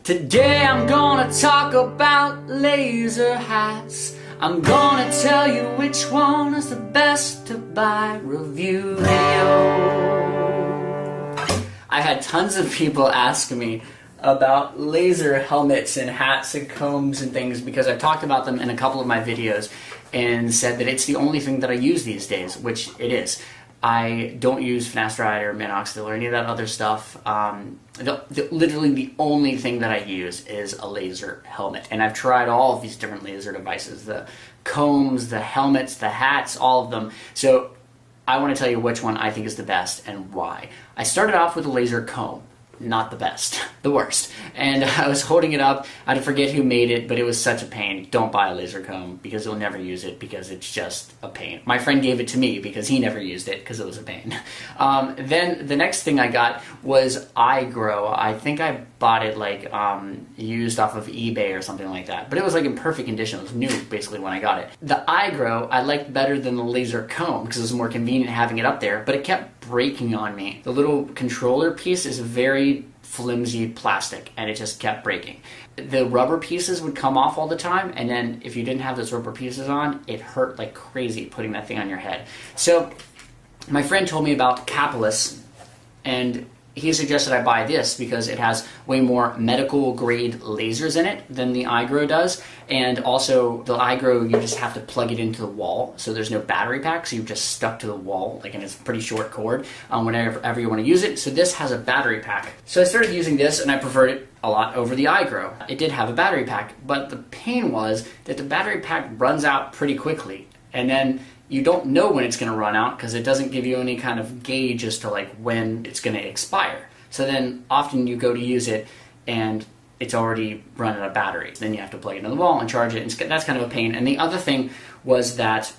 Today I'm gonna talk about laser hats. I'm gonna tell you which one is the best to buy. Review video. I had tons of people ask me about laser helmets and hats and combs and things because I've talked about them in a couple of my videos and said that it's the only thing that I use these days, which it is. I don't use finasteride or minoxidil or any of that other stuff. Literally the only thing that I use is a laser helmet. And I've tried all of these different laser devices, the combs, the helmets, the hats, all of them. So I want to tell you which one I think is the best and why. I started off with a laser comb. Not the best, the worst. And I was holding it up. I forget who made it, but it was such a pain. Don't buy a laser comb because you'll never use it because it's just a pain. My friend gave it to me because he never used it because it was a pain. Then the next thing I got was iRestore. I think I bought it like used off of eBay or something like that. But it was like in perfect condition. It was new basically when I got it. The iRestore I liked better than the laser comb because it was more convenient having it up there, but it kept breaking on me. The little controller piece is very flimsy plastic and it just kept breaking. The rubber pieces would come off all the time, and then if you didn't have those rubber pieces on, it hurt like crazy putting that thing on your head. So my friend told me about capless, and he suggested I buy this because it has way more medical grade lasers in it than the iRestore does. And also the iRestore, you just have to plug it into the wall. So there's no battery pack, so you're just stuck to the wall, like, and it's a pretty short cord whenever you want to use it. So this has a battery pack. So I started using this and I preferred it a lot over the iRestore. It did have a battery pack, but the pain was that the battery pack runs out pretty quickly. And then you don't know when it's going to run out because it doesn't give you any kind of gauge as to like when it's going to expire. So then often you go to use it and it's already run out of battery. Then you have to plug it into the wall and charge it, and that's kind of a pain. And the other thing was that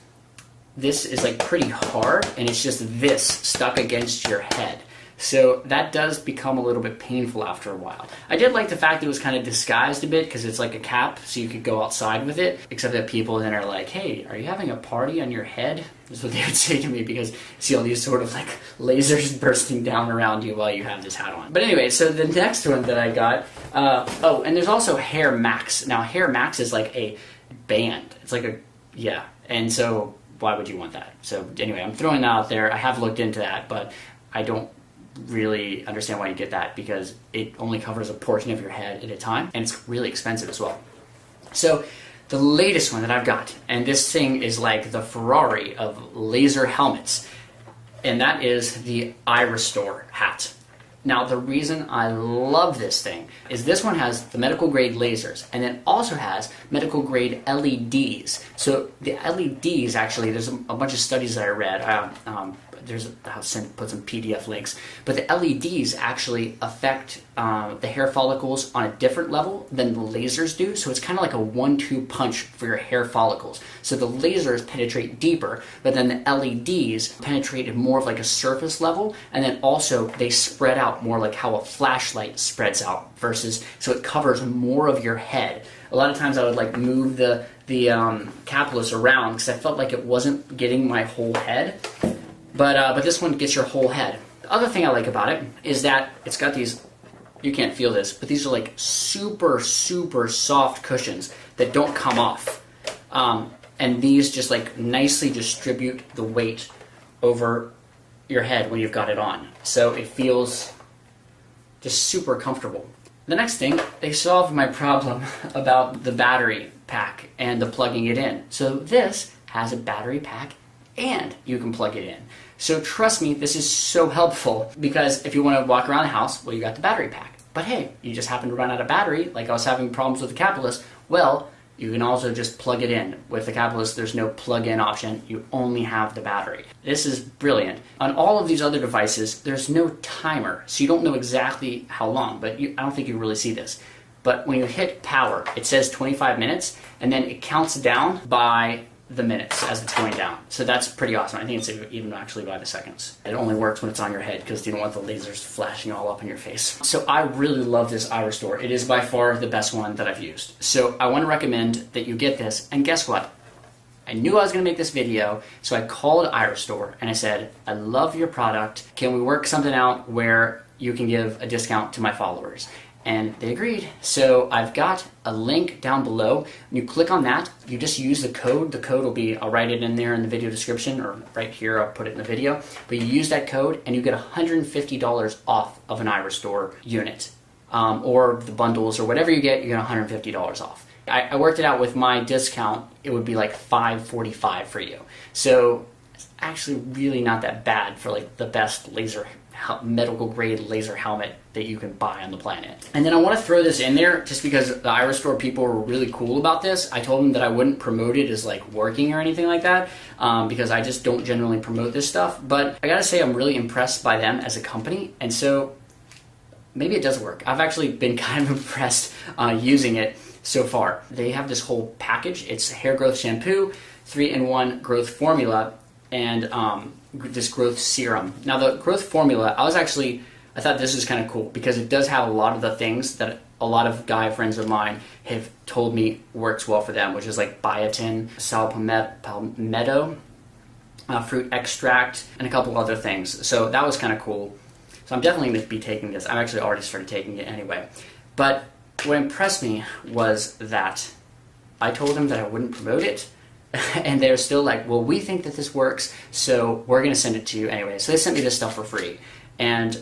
this is like pretty hard and it's just this stuck against your head. So that does become a little bit painful after a while. I did like the fact that it was kind of disguised a bit because it's like a cap, so you could go outside with it, except that people then are like, hey, are you having a party on your head? That's what they would say to me because you see all these sort of like lasers bursting down around you while you have this hat on. But anyway, so the next one that I got, oh, and there's also Hair Max. Now Hair Max is like a band. It's like a, yeah, and so why would you want that? So anyway, I'm throwing that out there. I have looked into that, but I don't really understand why you get that because it only covers a portion of your head at a time, and it's really expensive as well. So the latest one that I've got, and this thing is like the Ferrari of laser helmets, and that is the iRestore hat. Now the reason I love this thing is this one has the medical grade lasers and then also has medical grade LEDs. So the LEDs actually, there's a bunch of studies that I read. I'll put some PDF links, but the LEDs actually affect the hair follicles on a different level than the lasers do. So it's kind of like a 1-2 punch for your hair follicles. So the lasers penetrate deeper, but then the LEDs penetrate at more of like a surface level, and then also they spread out more like how a flashlight spreads out versus, so it covers more of your head. A lot of times I would like move the capless around because I felt like it wasn't getting my whole head. But this one gets your whole head. The other thing I like about it is that it's got these, you can't feel this, but these are like super, super soft cushions that don't come off. And these just like nicely distribute the weight over your head when you've got it on. So it feels just super comfortable. The next thing, they solved my problem about the battery pack and the plugging it in. So this has a battery pack and you can plug it in. So trust me, this is so helpful because if you want to walk around the house, well, you got the battery pack. But hey, you just happen to run out of battery, like I was having problems with the capless, well, you can also just plug it in. With the capless, there's no plug-in option. You only have the battery. This is brilliant. On all of these other devices, there's no timer, so you don't know exactly how long, but I don't think you really see this. But when you hit power, it says 25 minutes, and then it counts down by the minutes as it's going down. So that's pretty awesome. I think it's even actually by the seconds. It only works when it's on your head because you don't want the lasers flashing all up in your face. So I really love this iRestore. It is by far the best one that I've used. So I want to recommend that you get this. And guess what? I knew I was going to make this video, so I called iRestore and I said, I love your product. Can we work something out where you can give a discount to my followers? And they agreed. So I've got a link down below. When you click on that, you just use the code. The code will be, I'll write it in there in the video description, or right here, I'll put it in the video. But you use that code and you get $150 off of an iRestore unit. Or the bundles or whatever you get $150 off. I worked it out with my discount, it would be like $545 for you. So it's actually really not that bad for like the best medical grade laser helmet that you can buy on the planet. And then I want to throw this in there just because the iRestore people were really cool about this. I told them that I wouldn't promote it as like working or anything like that because I just don't generally promote this stuff. But I gotta say I'm really impressed by them as a company, and so maybe it does work. I've actually been kind of impressed using it so far. They have this whole package. It's hair growth shampoo, 3-in-1 growth formula, and this growth serum. Now the growth formula, I thought this was kind of cool because it does have a lot of the things that a lot of guy friends of mine have told me works well for them, which is like biotin, sal palmetto, fruit extract, and a couple other things. So that was kind of cool. So I'm definitely going to be taking this. I've actually already started taking it anyway. But what impressed me was that I told them that I wouldn't promote it, and they're still like, well, we think that this works, so we're going to send it to you anyway. So they sent me this stuff for free. And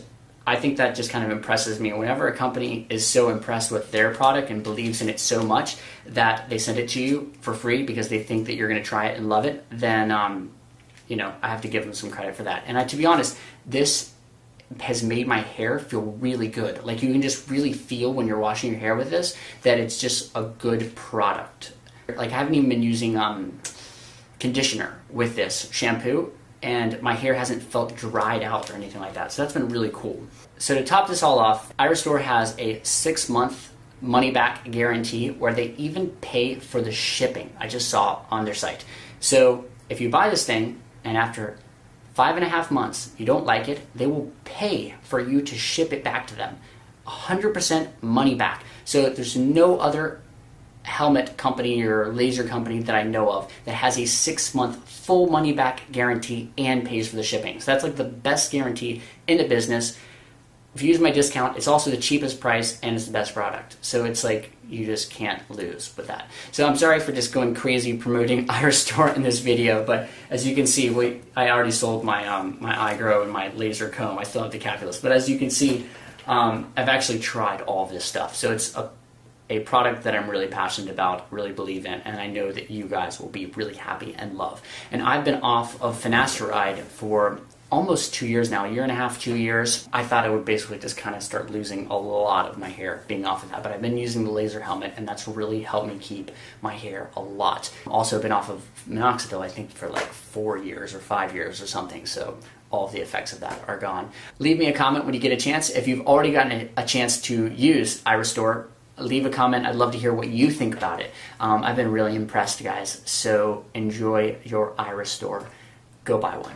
I think that just kind of impresses me. Whenever a company is so impressed with their product and believes in it so much that they send it to you for free because they think that you're going to try it and love it, then you know, I have to give them some credit for that. And to be honest, this has made my hair feel really good. Like you can just really feel when you're washing your hair with this that it's just a good product. Like I haven't even been using conditioner with this shampoo, and my hair hasn't felt dried out or anything like that. So that's been really cool. So to top this all off, iRestore has a 6-month money-back guarantee where they even pay for the shipping. I just saw on their site. So if you buy this thing and after 5.5 months you don't like it, they will pay for you to ship it back to them. 100% money back. So there's no other helmet company or laser company that I know of that has a 6-month full money back guarantee and pays for the shipping. So that's like the best guarantee in the business. If you use my discount, it's also the cheapest price and it's the best product. So it's like you just can't lose with that. So I'm sorry for just going crazy promoting iRestore in this video, but as you can see, I already sold my my iGrow and my laser comb. I still have the calculus, but as you can see, I've actually tried all of this stuff. So it's a product that I'm really passionate about, really believe in, and I know that you guys will be really happy and love. And I've been off of finasteride for almost 2 years now, 1.5 to 2 years. I thought I would basically just kind of start losing a lot of my hair being off of that, but I've been using the laser helmet and that's really helped me keep my hair a lot. Also been off of minoxidil, I think for like 4 years or 5 years or something, so all of the effects of that are gone. Leave me a comment when you get a chance. If you've already gotten a chance to use iRestore, leave a comment. I'd love to hear what you think about it. I've been really impressed, guys, so enjoy your iRestore. Go buy one.